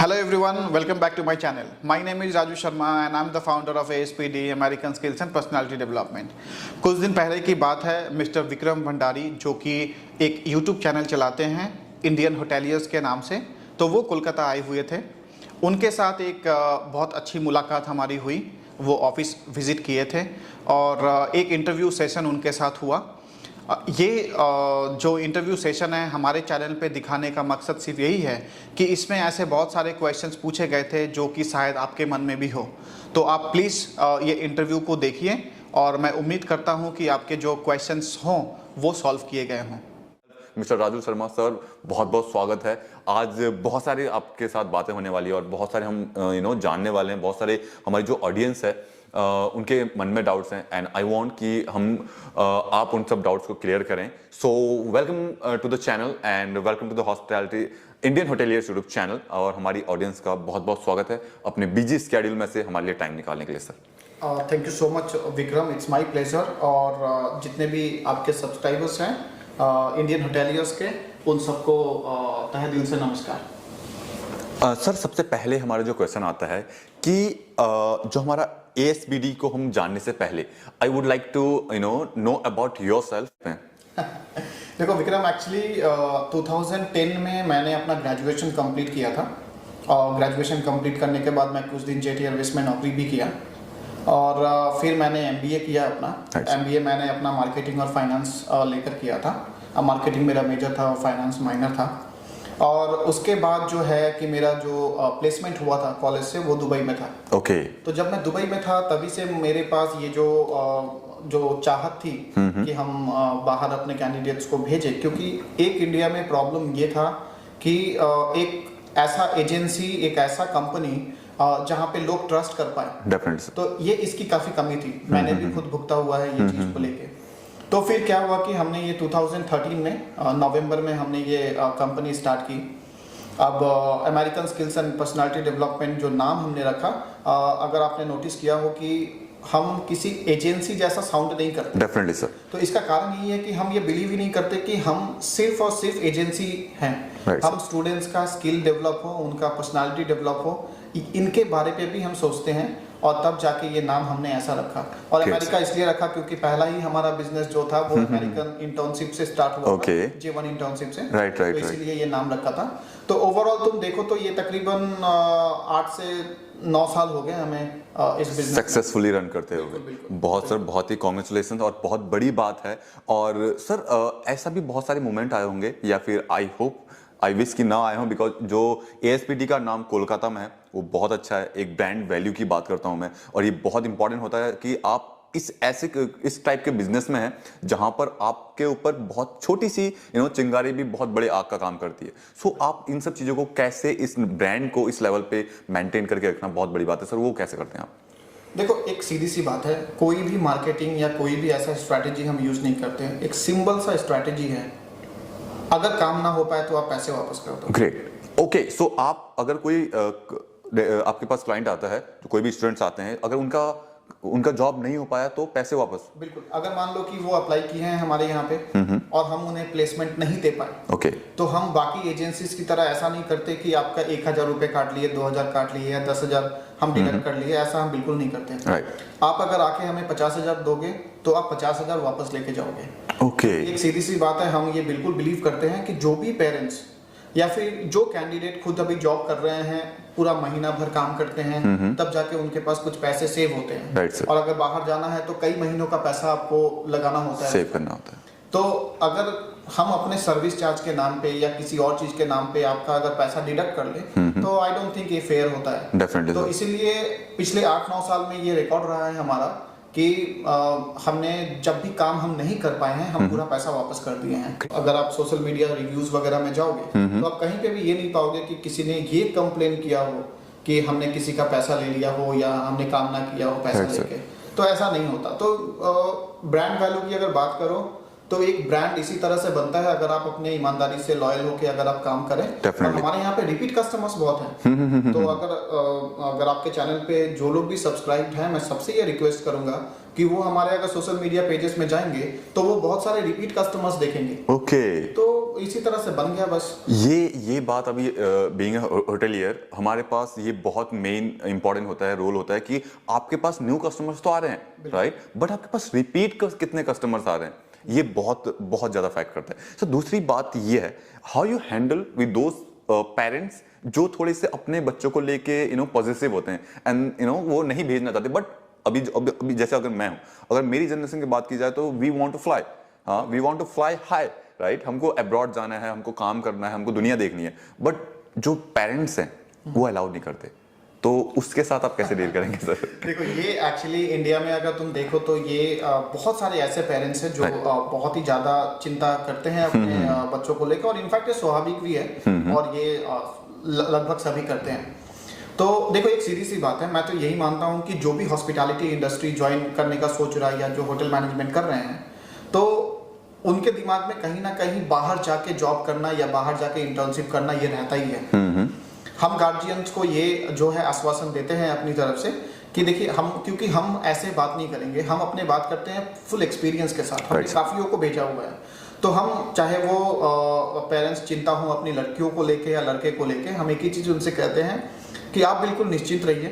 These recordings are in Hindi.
Hello everyone, welcome back to my channel. My name is Raju Sharma and I'm the founder of ASPD, American Skills and Personality Development. कुछ दिन पहले की बात है, मिस्टर विक्रम भंडारी जो कि एक YouTube चैनल चलाते हैं इंडियन होटेलियर्स के नाम से, तो वो कोलकाता आए हुए थे। उनके साथ एक बहुत अच्छी मुलाकात हमारी हुई। वो ऑफिस विज़िट किए थे और एक इंटरव्यू सेशन उनके साथ हुआ। ये जो इंटरव्यू सेशन है हमारे चैनल पे दिखाने का मकसद सिर्फ यही है कि इसमें ऐसे बहुत सारे क्वेश्चंस पूछे गए थे जो कि शायद आपके मन में भी हो। तो आप प्लीज़ ये इंटरव्यू को देखिए और मैं उम्मीद करता हूँ कि आपके जो क्वेश्चंस हों वो सॉल्व किए गए हों। मिस्टर राजू शर्मा सर, बहुत बहुत स्वागत है। आज बहुत सारे आपके साथ बातें होने वाली है और बहुत सारे हम जानने वाले हैं। बहुत सारे हमारी जो ऑडियंस है उनके मन में डाउट्स हैं एंड आई वांट कि हम आप उन सब डाउट्स को क्लियर करें। So welcome to the channel and welcome to the hospitality Indian hoteliers YouTube channel. और हमारी ऑडियंस का बहुत बहुत स्वागत है अपने बिजी स्केड्यूल में से हमारे लिए टाइम निकालने के लिए sir. Thank you so much Vikram, it's my pleasure. और जितने भी आपके सब्सक्राइबर्स हैं इंडियन होटेलियर्स के, उन सबको तहे दिल से नमस्कार। सर, सबसे पहले हमारा जो क्वेश्चन आता है कि जो हमारा ASPD को हम जानने से पहले I would like to know about yourself. देखो विक्रम, एक्चुअली 2010 में मैंने अपना ग्रेजुएशन कंप्लीट किया था और ग्रेजुएशन कंप्लीट करने के बाद मैं कुछ दिन जेट एयरवेज में नौकरी भी किया और फिर मैंने MBA किया अपना। MBA मैंने अपना मार्केटिंग और फाइनेंस लेकर किया था। मार्केटिंग मेरा मेजर था और फाइनेंस माइनर था। और उसके बाद जो है कि मेरा जो प्लेसमेंट हुआ था कॉलेज से वो दुबई में था। ओके। तो जब मैं दुबई में था तभी से मेरे पास ये जो चाहत थी कि हम बाहर अपने कैंडिडेट्स को भेजें, क्योंकि एक इंडिया में प्रॉब्लम ये था कि एक ऐसा एजेंसी, एक ऐसा कंपनी जहाँ पे लोग ट्रस्ट कर पाए। डेफिनेटली। तो ये इसकी काफ़ी कमी थी। मैंने भी खुद भुगता हुआ है ये चीज़ को लेके। तो फिर क्या हुआ कि हमने ये 2013 में नवंबर में हमने ये कंपनी स्टार्ट की। अब American skills and personality development जो नाम हमने रखा, अगर आपने नोटिस किया हो कि हम किसी एजेंसी जैसा साउंड नहीं करते। Definitely sir. तो इसका कारण यही है कि हम ये बिलीव ही नहीं करते कि हम सिर्फ और सिर्फ एजेंसी हैं। हम स्टूडेंट्स का स्किल डेवलप हो, उनका पर्सनालिटी डेवलप हो, इनके बारे पे भी हम सोचते हैं। और तब जाके ये नाम हमने ऐसा रखा। और अमेरिका इसलिए रखा क्योंकि पहला ही हमारा बिजनेस जो था वो अमेरिकन इंटर्नशिप से स्टार्ट हुआ था, J1 इंटर्नशिप से। राइट। तो इसीलिए ये नाम रखा था। तो ओवरऑल तुम देखो तो ये तकरीबन 8 से 9 साल हो गए हमें इस बिजनेस सक्सेसफुली रन करते हुए। बहुत सर, बहुत ही कांग्रेचुलेशन और बहुत बड़ी बात है। और सर ऐसा भी बहुत सारे मोमेंट आए होंगे या फिर आई विश कि ना आए हों, बिकॉज जो ASPD का नाम कोलकाता में है वो बहुत अच्छा है। एक ब्रांड वैल्यू की बात करता हूं मैं, और ये बहुत इंपॉर्टेंट होता है कि आप इस टाइप के बिजनेस में हैं जहां पर आपके ऊपर बहुत छोटी सी चिंगारी भी बहुत बड़े आग का काम करती है। सो आप इन सब चीजों को कैसे, इस ब्रांड को इस लेवल पे मेंटेन करके रखना बहुत बड़ी बात है सर, वो कैसे करते हैं आप? देखो, एक सीधी सी बात है, कोई भी मार्केटिंग या कोई भी ऐसा स्ट्रैटेजी हम यूज नहीं करते हैं। एक सिंपल सा स्ट्रैटेजी है, अगर काम ना हो पाए तो आप पैसे वापस कर दो। ग्रेट। ओके। सो आप अगर कोई आपके पास क्लाइंट आता है, तो कोई भी स्टूडेंट्स आते हैं, अगर उनका जॉब नहीं हो पाया तो पैसे वापस। बिल्कुल। अगर मान लो कि वो अप्लाई किए हैं हमारे यहाँ पे और हम उन्हें प्लेसमेंट नहीं दे पाए, ओके, तो हम बाकी एजेंसीज की तरह ऐसा नहीं करते कि आपका 1000 रुपये काट लिए, 2000 काट लिए या 10,000 हम डिडक्ट कर लिए। ऐसा हम बिल्कुल नहीं करते हैं। राइट। आप अगर आके हमें 50,000 दोगे तो आप 50,000 वापस लेके जाओगे। ओके। एक सीधी सी बात है, हम ये बिल्कुल बिलीव करते हैं कि जो भी पेरेंट्स या फिर जो कैंडिडेट खुद अभी जॉब कर रहे हैं, पूरा महीना भर काम करते हैं, तब जाके उनके पास कुछ पैसे सेव होते हैं। राइट। और अगर बाहर जाना है तो कई महीनों का पैसा आपको लगाना होता है, सेव करना होता है। तो अगर हम अपने सर्विस चार्ज के नाम पे या किसी और चीज के नाम पे आपका अगर पैसा डिडक्ट कर ले तो आई डोंट थिंक ये फेयर होता है। डेफिनेटली। तो इसीलिए पिछले 8-9 साल में ये रिकॉर्ड रहा है हमारा कि हमने जब भी काम हम नहीं कर पाए हैं, हम पूरा पैसा वापस कर दिए हैं। अगर आप सोशल मीडिया रिव्यूज वगैरह में जाओगे तो आप कहीं पे भी ये नहीं पाओगे कि किसी ने ये कंप्लेन किया हो कि हमने किसी का पैसा ले लिया हो या हमने काम ना किया हो पैसा लेके। तो ऐसा नहीं होता। तो ब्रांड वैल्यू की अगर बात करो तो एक ब्रांड इसी तरह से बनता है अगर आप अपने ईमानदारी से लॉयल होकर अगर आप काम करें। और हमारे यहाँ पे रिपीट कस्टमर्स बहुत हैं। तो अगर आपके चैनल पे जो लोग भी सब्सक्राइब हैं, मैं सबसे ये रिक्वेस्ट करूंगा कि वो हमारे अगर सोशल मीडिया पेजेस में जाएंगे तो वो बहुत सारे रिपीट कस्टमर्स देखेंगे। ओके। तो इसी तरह से बन गया बस। ये बात अभी बीइंग होटलियर हमारे पास ये बहुत मेन इंपॉर्टेंट होता है, रोल होता है कि आपके पास न्यू कस्टमर्स तो आ रहे हैं, राइट, बट आपके पास रिपीट कितने कस्टमर्स आ रहे हैं, ये बहुत बहुत ज्यादा फैक्ट करता है। सो दूसरी बात ये है, how you handle with those parents जो थोड़े से अपने बच्चों को लेके पॉजिटिव होते हैं एंड वो नहीं भेजना चाहते, बट अभी जैसे अगर मैं हूं, अगर मेरी जनरेशन की बात की जाए तो वी वांट टू फ्लाई, हाँ, we want to fly high, right, हमको अब्रॉड जाना है, हमको काम करना है, हमको दुनिया देखनी है, बट जो पेरेंट्स हैं वो अलाउ नहीं करते, तो उसके साथ आप कैसे डील करेंगे सर? देखो, ये एक्चुअली इंडिया में अगर तुम देखो तो ये बहुत सारे ऐसे पेरेंट्स हैं जो बहुत ही ज्यादा चिंता करते हैं अपने बच्चों को लेकर, और इनफैक्ट ये स्वाभाविक भी है और ये लगभग सभी करते हैं। तो देखो, एक सीधी सी बात है, मैं तो यही मानता हूँ कि जो भी हॉस्पिटैलिटी इंडस्ट्री ज्वाइन करने का सोच रहा है या जो होटल मैनेजमेंट कर रहे हैं, तो उनके दिमाग में कहीं ना कहीं बाहर जाके जॉब करना या बाहर जाके इंटर्नशिप करना ये रहता ही है। हम गार्जियंस को ये जो है आश्वासन देते हैं अपनी तरफ से कि देखिए, क्योंकि हम ऐसे बात नहीं करेंगे, हम अपने बात करते हैं फुल एक्सपीरियंस के साथ। हमने काफियों को भेजा हुआ है, तो हम चाहे वो पेरेंट्स चिंता हो अपनी लड़कियों को लेके या लड़के को लेके, हम एक ही चीज उनसे कहते हैं कि आप बिल्कुल निश्चिंत रहिए,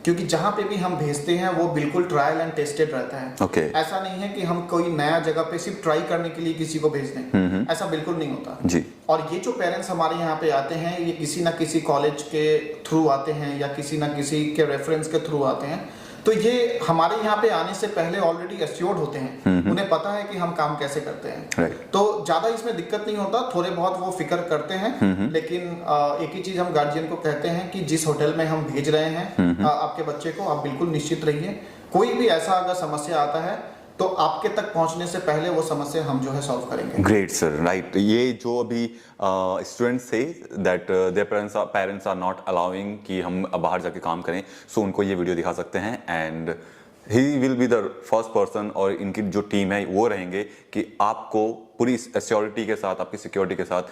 क्योंकि जहाँ पे भी हम भेजते हैं वो बिल्कुल ट्रायल एंड टेस्टेड रहता है। Okay. ऐसा नहीं है कि हम कोई नया जगह पे सिर्फ ट्राई करने के लिए किसी को भेज दें, ऐसा बिल्कुल नहीं होता जी। और ये जो पेरेंट्स हमारे यहाँ पे आते हैं, ये किसी ना किसी कॉलेज के थ्रू आते हैं या किसी ना किसी के रेफरेंस के थ्रू आते हैं, तो ये हमारे यहाँ पे आने से पहले ऑलरेडी एश्योर्ड होते हैं, उन्हें पता है कि हम काम कैसे करते हैं। तो ज्यादा इसमें दिक्कत नहीं होता, थोड़े बहुत वो फिक्र करते हैं, लेकिन एक ही चीज हम गार्जियन को कहते हैं कि जिस होटल में हम भेज रहे हैं आपके बच्चे को, आप बिल्कुल निश्चित रहिए, कोई भी ऐसा अगर समस्या आता है तो आपके तक पहुंचने से पहले वो समस्या हम जो है सॉल्व करेंगे। Great sir, right. ये जो अभी स्टूडेंट्स से that their parents are not allowing कि हम बाहर जाके काम करें, सो उनको ये वीडियो दिखा सकते हैं and he will be the first person, और इनकी जो टीम है वो रहेंगे कि आपको पूरी एश्योरिटी के साथ, आपकी सिक्योरिटी के साथ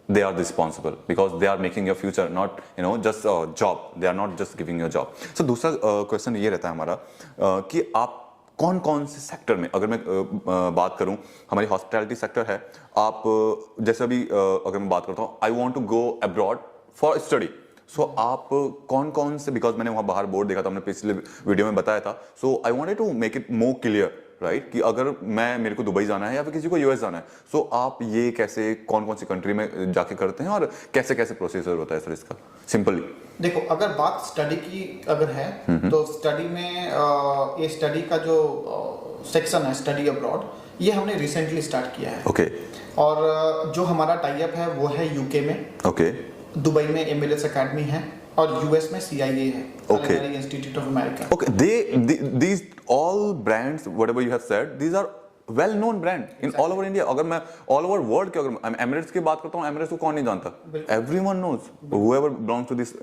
they are responsible because they are making your future, not just a job, they are not just giving you a job. So दूसरा क्वेश्चन ये रहता है हमारा कि आप कौन कौन से सेक्टर में, अगर मैं बात करूं, हमारी हॉस्पिटैलिटी सेक्टर है, आप जैसे अभी अगर मैं बात करता हूं, I want to go abroad for study, so आप कौन कौन से, बिकॉज मैंने वहां बाहर बोर्ड देखा था, हमने पिछले वीडियो में बताया था, so I wanted to make it more clear, right, कि अगर मेरे को दुबई जाना है या फिर किसी को यूएस जाना है, सो आप ये कैसे, कौन कौन सी कंट्री में जाके करते हैं और कैसे कैसे प्रोसीजर होता है सर इसका, सिंपली? देखो, अगर बात स्टडी की अगर है तो स्टडी में ये स्टडी का जो सेक्शन है स्टडी अब्रॉड, ये हमने रिसेंटली स्टार्ट किया है। ओके। और जो हमारा टाई अप है वो है यूके में, ओके, दुबई में एमिरेट्स एकेडमी है, और यूएस में CIA है, Okay. Institute of America. Okay, these all brands, whatever you have said, these are well known brand in all over India. अगर मैं all over world की, अगर मैं एमिरेट्स की बात करता हूँ, एमिरेट्स को कौन नहीं जानता? Everyone knows, whoever belongs to this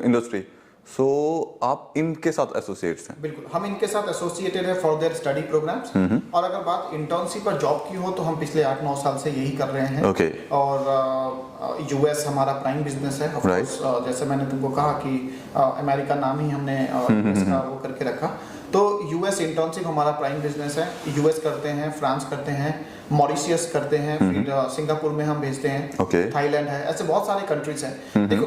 industry. So आप इनके साथ एसोसिएट्स हैं? बिल्कुल, हम इनके साथ एसोसिएटेड है फॉर देयर स्टडी प्रोग्राम्स। और अगर बात इंटर्नशिप पर जॉब की हो तो हम पिछले 8-9 साल से यही कर रहे हैं। Okay. और यूएस हमारा प्राइम बिजनेस है, ऑफ कोर्स, जैसे मैंने तुमको कहा कि अमेरिका नाम ही हमने इसका वो करके रखा, तो यूएस इंटर्नशिप हमारा प्राइम बिजनेस है। यूएस करते हैं, फ्रांस करते हैं, मॉरिशियस करते हैं, फिर सिंगापुर में हम भेजते हैं, थाईलैंड है, ऐसे बहुत सारे कंट्रीज हैं। देखो,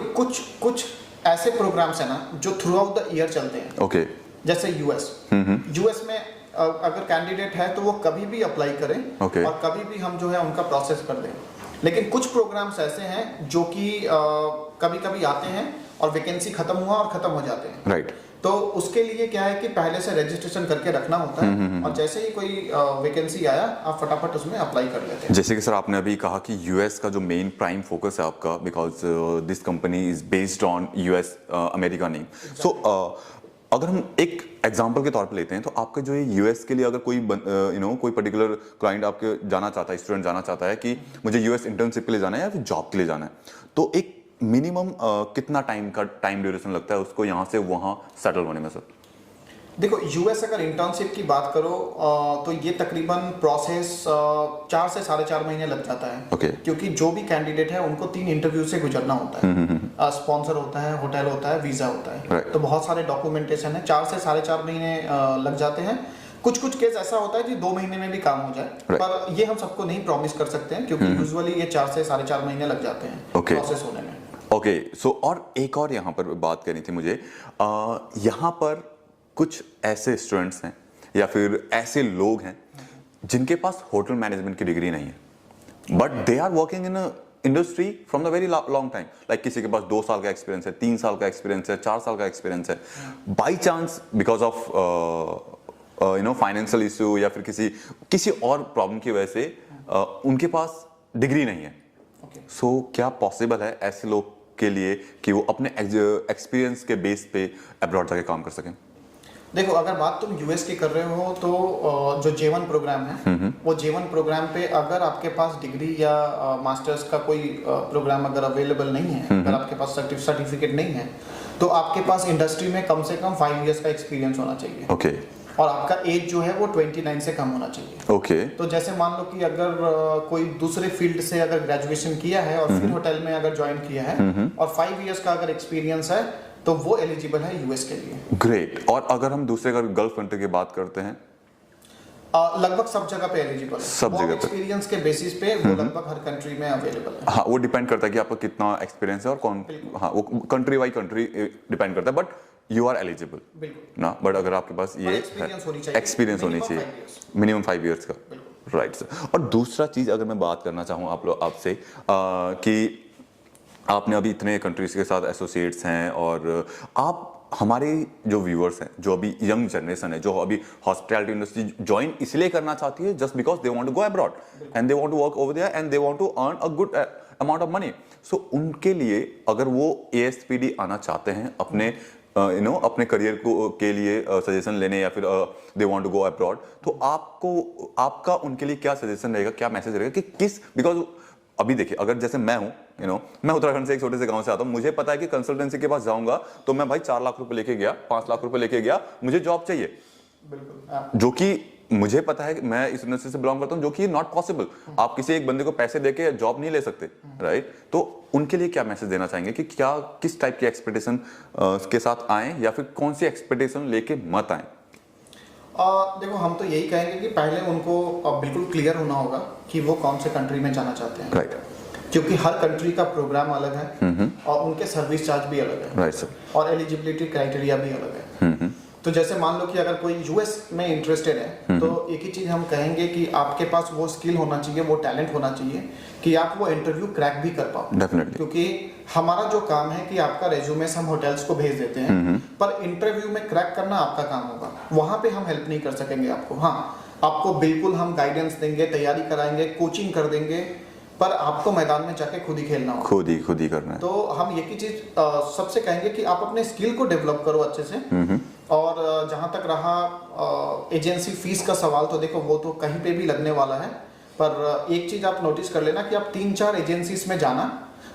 कुछ ऐसे प्रोग्राम्स है ना जो थ्रू आउट द ईयर चलते हैं। ओके। जैसे यूएस में अगर कैंडिडेट है तो वो कभी भी अप्लाई करें, और कभी भी हम जो है उनका प्रोसेस कर दें। लेकिन कुछ प्रोग्राम्स ऐसे हैं जो कि कभी कभी आते हैं और वैकेंसी खत्म हुआ और खत्म हो जाते हैं, राइट। तो उसके लिए क्या है कि पहले से रजिस्ट्रेशन करके रखना होता है, और जैसे ही कोई वैकेंसी आया आप फटाफट उसमें अप्लाई कर लेते हैं। जैसे कि सर आपने अभी कहा कि यूएस का जो मेन प्राइम फोकस है आपका, because this company is based on US America name, so अगर हम एक एग्जांपल के तौर पे लेते हैं, तो आपके जो ये यूएस के लिए अगर कोई कोई पर्टिकुलर क्लाइंट आपके जाना चाहता है, स्टूडेंट जाना चाहता है कि मुझे यूएस इंटर्नशिप के लिए जाना है या फिर जॉब के लिए जाना है, तो एक मिनिमम कितना टाइम ड्यूरेशन लगता है उसको यहाँ से वहाँ सेटल होने में सर? देखो यूएस अगर इंटर्नशिप की बात करो तो ये तकरीबन प्रोसेस 4 से 4.5 महीने लग जाता है। Okay. क्योंकि जो भी कैंडिडेट है उनको 3 इंटरव्यू से गुजरना होता है। स्पॉन्सर होता है, होटल होता है, वीजा होता है। Right. तो बहुत सारे डॉक्यूमेंटेशन है, 4 से 4.5 महीने लग जाते हैं। कुछ कुछ केस ऐसा होता है कि 2 महीने में भी काम हो जाए। Right. पर ये हम सबको नहीं प्रॉमिस कर सकते हैं, क्योंकि यूजुअली ये 4 से 4.5 महीने लग जाते हैं Okay. प्रोसेस होने में। ओके सो और एक और यहाँ पर बात करनी थी मुझे, यहाँ पर कुछ ऐसे स्टूडेंट्स हैं या फिर ऐसे लोग हैं जिनके पास होटल मैनेजमेंट की डिग्री नहीं है, but they are working in industry from the very long time. Like किसी के पास 2 साल का एक्सपीरियंस है, 3 साल का एक्सपीरियंस है, 4 साल का एक्सपीरियंस है, by chance because of financial issue या फिर किसी और प्रॉब्लम की वजह से उनके पास डिग्री नहीं है। सो क्या पॉसिबल है ऐसे लोग के लिए कि वो अपने एक्सपीरियंस के बेस पे अब्रॉड जाके काम कर सकें? देखो अगर बात तुम यूएस की कर रहे हो तो जो J1 प्रोग्राम है वो J1 प्रोग्राम पे अगर आपके पास डिग्री या मास्टर्स का कोई प्रोग्राम अगर अवेलेबल नहीं है, अगर आपके पास सर्टिफिकेट नहीं है, तो आपके पास इंडस्ट्री में कम से कम 5 इयर्स का एक्सपीरियंस होना चाहिए। ओके। और आपका एज जो है वो 29 से कम होना चाहिए। ओके। तो जैसे मान लो कि अगर कोई दूसरे फील्ड से अगर ग्रेजुएशन किया है और फिर होटल में अगर ज्वाइन किया है और 5 इयर्स का अगर एक्सपीरियंस है तो वो एलिजिबल है यूएस के लिए। ग्रेट। और अगर हम दूसरे अगर गल्फ कंट्री की बात करते हैं? लगभग सब जगह पे एलिजिबल है, सब जगह पे एक्सपीरियंस के बेसिस पे वो लगभग हर कंट्री में अवेलेबल है। हाँ, वो डिपेंड करता है कि आपका कितना एक्सपीरियंस है और कौन, हाँ वो कंट्री बाई कंट्री डिपेंड करता है, बट यू आर एलिजिबल ना। बट अगर आपके पास ये एक्सपीरियंस होनी चाहिए मिनिमम 5 इयर्स का, राइट सर। और दूसरा चीज अगर मैं बात करना चाहूँ आपसे कि आपने अभी इतने कंट्रीज के साथ एसोसिएट्स हैं और आप हमारे जो व्यूअर्स हैं, जो अभी यंग जनरेशन है, जो अभी हॉस्पिटैलिटी इंडस्ट्री ज्वाइन इसलिए करना चाहती है just because they want to go abroad and they want to work over there and they want to earn a good amount of money. So उनके लिए अगर वो ASPD आना चाहते हैं अपने अपने करियर को के लिए सजेशन लेने या फिर they want to go abroad, तो आपका उनके लिए क्या सजेशन रहेगा, क्या मैसेज रहेगा कि किस, बिकॉज अभी देखिए अगर जैसे मैं हूं, मैं उत्तराखंड से एक छोटे से गांव से आता हूं, मुझे पता है कि कंसल्टेंसी के पास जाऊंगा तो मैं भाई 4 लाख रुपए लेके गया, 5 लाख रुपए लेके गया, मुझे जॉब चाहिए, जो कि मुझे पता है कि मैं इस इंडस्ट्री से बिलोंग करता हूं, जो कि नॉट पॉसिबल। आप किसी एक बंदे को पैसे देके जॉब नहीं ले सकते, राइट? तो उनके लिए क्या मैसेज देना चाहेंगे कि क्या किस टाइप की एक्सपेक्टेशन के साथ आए या फिर कौन सी एक्सपेक्टेशन लेके मत आए? देखो हम तो यही कहेंगे कि पहले उनको बिल्कुल क्लियर होना होगा कि वो कौन से कंट्री में जाना चाहते हैं, राइट? क्योंकि हर कंट्री का प्रोग्राम अलग है और उनके सर्विस चार्ज भी अलग है, राइट सर, और एलिजिबिलिटी क्राइटेरिया भी अलग है। तो जैसे मान लो कि अगर कोई यूएस में इंटरेस्टेड है तो एक ही चीज हम कहेंगे कि आपके पास वो स्किल होना चाहिए, वो टैलेंट होना चाहिए कि आप वो इंटरव्यू क्रैक भी कर पाओ। डेफिनेटली। क्योंकि हमारा जो काम है कि आपका रेज्यूमे हम होटल्स को भेज देते हैं, पर इंटरव्यू में क्रैक करना आपका काम होगा। वहां पे हम हेल्प नहीं कर सकेंगे आपको। हाँ, आपको बिल्कुल हम गाइडेंस देंगे, तैयारी कराएंगे, कोचिंग कर देंगे, पर आपको मैदान में जाके खुद ही खेलना होगा, खुद ही करना है। तो हम एक ही चीज सबसे कहेंगे कि आप अपने स्किल को डेवलप करो अच्छे से। और जहां तक रहा एजेंसी फीस का सवाल, तो देखो वो तो कहीं पे भी लगने वाला है, पर एक चीज आप नोटिस कर लेना कि आप 3-4 एजेंसीज में जाना,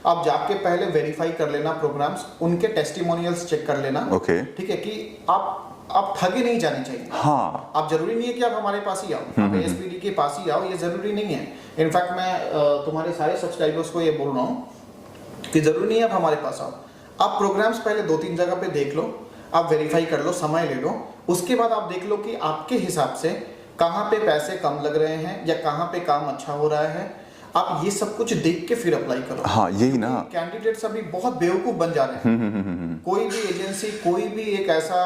आप जाके पहले वेरीफाई कर लेना प्रोग्राम्स, उनके टेस्टिमोनियल्स चेक कर लेना। ओके। ठीक है कि आप ठगे नहीं जाने चाहिए। हाँ, आप जरूरी नहीं है कि आप हमारे पास ही आओ, आप ASPD के पास ही आओ, ये जरूरी नहीं है। इनफैक्ट मैं तुम्हारे सारे सब्सक्राइबर्स को ये बोल रहा हूँ कि जरूरी नहीं है आप हमारे पास आओ, आप प्रोग्राम्स पहले 2-3 जगह पे देख लो, आप वेरीफाई कर लो, समय ले लो, उसके बाद आप देख लो कि आपके हिसाब से कहाँ पे पैसे कम लग रहे हैं या कहाँ पे काम अच्छा हो रहा है। आप ये सब कुछ देख के फिर अप्लाई करो। हाँ, यही ना। कैंडिडेट्स अभी बहुत बेवकूफ बन जा रहे हैं। कोई भी एजेंसी कोई भी एक ऐसा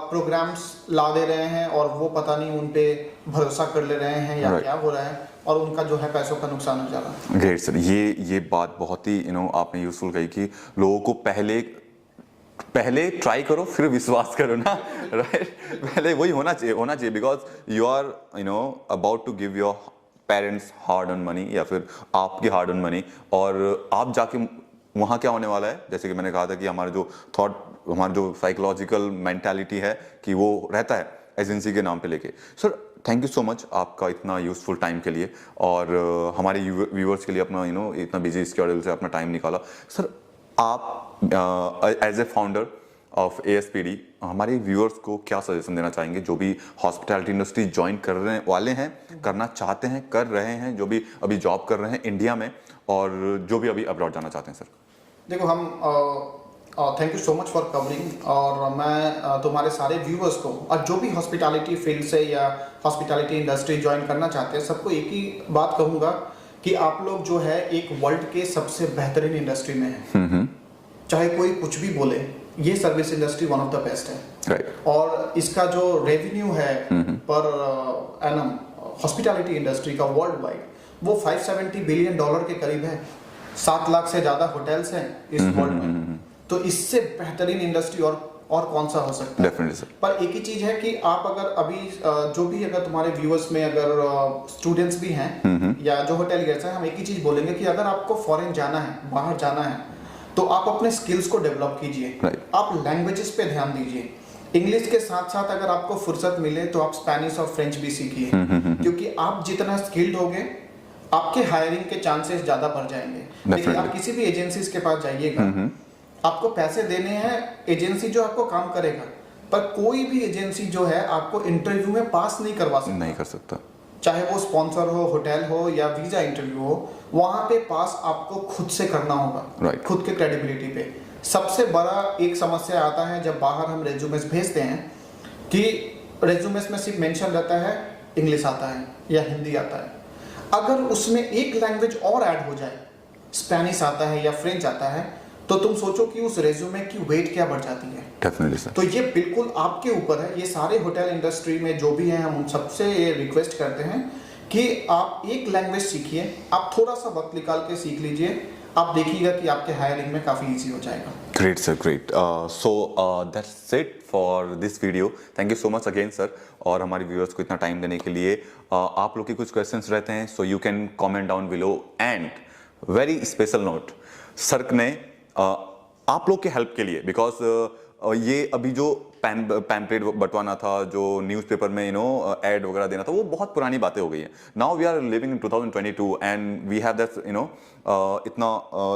प्रोग्राम्स ला दे रहे हैं और वो पता नहीं उन पे भरोसा कर ले रहे हैं या क्या हो रहा है, और उनका जो है पैसों का नुकसान हो जा रहा है। ग्रेट सर, ये बात बहुत ही आपने यूजफुल कही कि लोगों को पहले ट्राई करो फिर विश्वास करो ना, राइट? पहले वही होना चाहिए because you are about to give your parents hard earn money या फिर आपकी हार्ड अर्न मनी, और आप जाके वहाँ क्या होने वाला है, जैसे कि मैंने कहा था कि हमारा जो थॉट, हमारा जो साइकोलॉजिकल मेंटालिटी है कि वो रहता है एजेंसी के नाम पे लेके। Sir thank you so much आपका इतना यूजफुल टाइम के लिए, और हमारे व्यूअर्स के लिए अपना इतना बिजी स्केड्यूल से अपना टाइम निकाला। सर आप as a founder of ASPD हमारे व्यूअर्स को क्या सजेशन देना चाहेंगे जो भी हॉस्पिटैलिटी इंडस्ट्री ज्वाइन करने वाले हैं, करना चाहते हैं, कर रहे हैं, जो भी अभी जॉब कर रहे हैं इंडिया में और जो भी अभी अब्रॉड जाना चाहते हैं? सर देखो, हम thank you so much for covering, और मैं तुम्हारे सारे व्यूअर्स को और जो भी हॉस्पिटैलिटी फील्ड से या हॉस्पिटैलिटी इंडस्ट्री ज्वाइन करना चाहते हैं सबको एक ही बात कहूँगा कि आप लोग जो है एक वर्ल्ड के सबसे बेहतरीन इंडस्ट्री में हैं। चाहे कोई कुछ भी बोले, ये service industry one of the best है। राइट। और इसका जो रेवेन्यू है पर एनम हॉस्पिटैलिटी इंडस्ट्री का वर्ल्ड वाइड वो $570 बिलियन के करीब है। 7 लाख से ज्यादा होटल्स हैं इस वर्ल्ड में, तो इससे बेहतरीन इंडस्ट्री और कौन सा हो सकता है? Definitely sir. पर एक ही चीज है कि आप अगर अभी जो भी अगर तुम्हारे व्यूअर्स में अगर स्टूडेंट्स भी हैं या जो होटेलियर्स हैं, हम एक ही चीज बोलेंगे कि अगर आपको फॉरेन जाना है, बाहर जाना है, तो आप अपने स्किल्स को डेवलप कीजिए। आप लैंग्वेजेस पे ध्यान दीजिए। इंग्लिश के साथ साथ अगर आपको फुर्सत मिले तो आप स्पेनिश और फ्रेंच भी सीखिए, क्योंकि आप जितना स्किल्ड होगे आपके हायरिंग के चांसेस ज्यादा बढ़ जाएंगे। देखिए, आप किसी भी एजेंसीज के पास जाइएगा, आपको पैसे देने हैं, एजेंसी जो आपको काम करेगा, पर कोई भी एजेंसी जो है आपको इंटरव्यू में पास नहीं करवा सकता। नहीं कर सकता। चाहे वो स्पॉन्सर हो, होटल हो या वीजा इंटरव्यू हो, वहां पे पास आपको खुद से करना होगा। Right. खुद के क्रेडिबिलिटी पे। सबसे बड़ा एक समस्या आता है जब बाहर हम रेज्यूमेस भेजते हैं कि रेज्यूमेस में सिर्फ मेंशन रहता है इंग्लिश आता है या हिंदी आता है। अगर उसमें एक लैंग्वेज और ऐड हो जाए, स्पेनिश आता है या फ्रेंच आता है, तो तुम सोचो कि उस रेज्यूमे की वेट क्या बढ़ जाती है। Definitely sir. तो ये बिल्कुल आपके ऊपर है। ये सारे होटल इंडस्ट्री में जो भी हैं, हम उन सबसे ये रिक्वेस्ट करते हैं कि आप एक लैंग्वेज सीखिए, आप थोड़ा सा वक्त निकाल के सीख लीजिए, आप देखिएगा कि आपके हायरिंग में काफ़ी इजी हो जाएगा। Great sir, great. So that's it for this video. Thank you so much again sir, और हमारे व्यूअर्स को इतना टाइम देने के लिए। आप लोग के कुछ क्वेश्चंस रहते हैं, so you can comment down below. And very special note, sir ने आप लोग के हेल्प के लिए, बिकॉज ये अभी जो पैम्पलेट बंटवाना था, जो न्यूज़पेपर में ऐड वगैरह देना था, वो बहुत पुरानी बातें हो गई हैं। Now we are living in 2022 and we have that इतना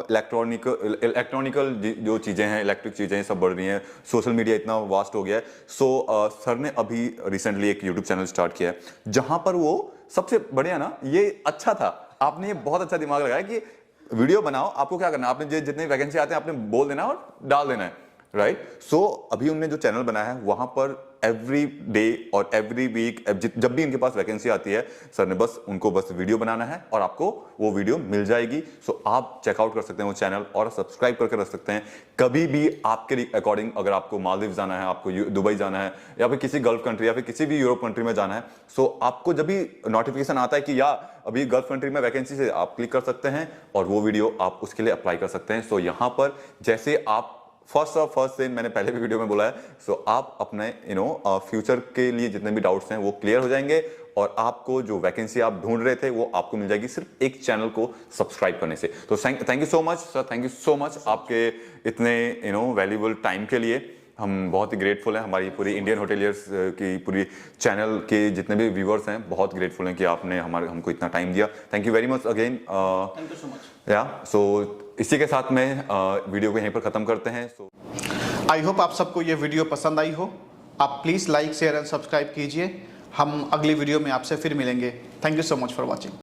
इलेक्ट्रॉनिकल जो चीज़ें हैं, इलेक्ट्रिक चीज़ें सब बढ़ रही हैं, सोशल मीडिया इतना वास्ट हो गया है। सो सर ने अभी रिसेंटली एक यूट्यूब चैनल स्टार्ट किया है, जहाँ पर वो सबसे बढ़िया ना, ये अच्छा था, आपने ये बहुत अच्छा दिमाग लगाया कि वीडियो बनाओ। आपको क्या करना है, आपने जितने वैकेंसी आते हैं आपने बोल देना और डाल देना है, राइट। सो अभी उन्होंने जो चैनल बनाया है वहां पर एवरी डे और एवरी वीक जब भी इनके पास वैकेंसी आती है, सर ने बस उनको बस वीडियो बनाना है और आपको वो वीडियो मिल जाएगी। सो आप चेकआउट कर सकते हैं वो चैनल और सब्सक्राइब करके रख सकते हैं। कभी भी आपके अकॉर्डिंग, अगर आपको मालदीव जाना है, आपको दुबई जाना है, या फिर किसी गल्फ कंट्री या फिर किसी भी यूरोप कंट्री में जाना है, सो आपको जब भी नोटिफिकेशन आता है कि या अभी गल्फ कंट्री में वैकेंसी से, आप क्लिक कर सकते हैं और वो वीडियो आप उसके लिए अप्लाई कर सकते हैं। सो यहाँ पर जैसे आप फर्स्ट से मैंने पहले भी वीडियो में बोला है, सो आप अपने फ्यूचर के लिए जितने भी डाउट्स हैं वो क्लियर हो जाएंगे और आपको जो वैकेंसी आप ढूंढ रहे थे वो आपको मिल जाएगी सिर्फ एक चैनल को सब्सक्राइब करने से। तो thank you so much sir, thank you so much आपके इतने वैल्यूबल टाइम के लिए। हम बहुत ही ग्रेटफुल हैं, हमारी पूरी इंडियन होटेलियर्स की पूरी चैनल के जितने भी व्यूअर्स हैं बहुत ग्रेटफुल हैं कि आपने हमको इतना टाइम दिया। Thank you very much again. Thank you so much. या सो इसी के साथ में वीडियो को यहीं पर ख़त्म करते हैं। सो आई होप आप सबको ये वीडियो पसंद आई हो। आप please like, share and subscribe कीजिए। हम अगली वीडियो में आपसे फिर मिलेंगे। Thank you so much for watching.